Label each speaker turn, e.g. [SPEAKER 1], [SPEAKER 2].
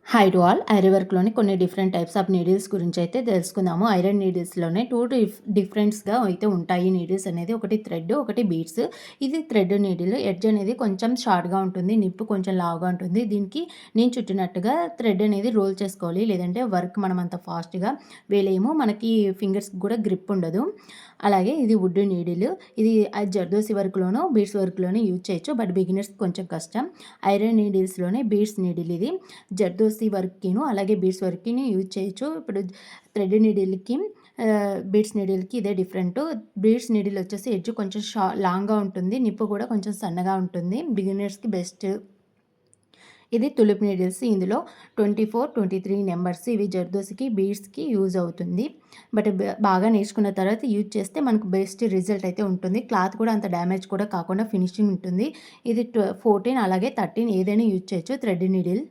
[SPEAKER 1] Hi to all. Iron వర్క్‌లోని కొన్ని different types of needles గురించి అయితే తెలుసుకుందాము. ఐరన్ నీడిల్స్‌లోనే 2 డిఫరెంట్స్‌గా అయితే ఉంటాయి నీడిల్స్ అనేది. ఒకటి థ్రెడ్, ఒకటి బీడ్స్. ఇది థ్రెడ్ నీడిల్. ఎడ్జ్ అనేది కొంచెం షార్ట్‌గా ఉంటుంది. నిప్పు కొంచెం లావుగా ఉంటుంది. దీనికి నేను చుట్టినట్టుగా థ్రెడ్ అనేది రోల్ చేసుకోవాలి. లేదంటే వర్క్ మనం అంత ఫాస్ట్‌గా వేయలేము. మనకి ఫింగర్స్‌కి కూడా గ్రిప్ ఉండదు. అలాగే ఇది వుడ్ నీడిల్. ఇది జర్దోసి వర్క్‌లోనూ, బీడ్స్ వర్క్‌లోనూ యూజ్ చేయొచ్చు. బట్ బిగినర్స్‌కి కొంచెం కష్టం. ఐరన్ నీడిల్స్‌లోనే బీడ్స్ నీడిల్ ఇది. జర్దోసి వర్క్‌కిను అలాగే బీడ్స్ వర్క్‌కిని యూజ్ చేయొచ్చు. ఇప్పుడు థ్రెడ్ నీడిల్‌కి బీడ్స్ నీడిల్‌కి ఇదే డిఫరెంటు. బీడ్స్ నీడిల్ వచ్చేసి ఎడ్జ్ కొంచెం లాంగ్‌గా ఉంటుంది. నిప్పు కూడా కొంచెం సన్నగా ఉంటుంది. బిగినర్స్‌కి బెస్ట్. ఇది తులిప్ నీడిల్స్. ఇందులో 24, 23 నెంబర్స్ ఇవి జర్దోసికి, బీడ్స్‌కి యూజ్ అవుతుంది. బట్ బాగా నేర్చుకున్న తర్వాత యూజ్ చేస్తే మనకు బెస్ట్ రిజల్ట్ అయితే ఉంటుంది. క్లాత్ కూడా అంత డ్యామేజ్ కూడా కాకుండా ఫినిషింగ్ ఉంటుంది. ఇది 14 అలాగే 13 ఏదైనా యూజ్ చేయొచ్చు థ్రెడ్ నీడిల్.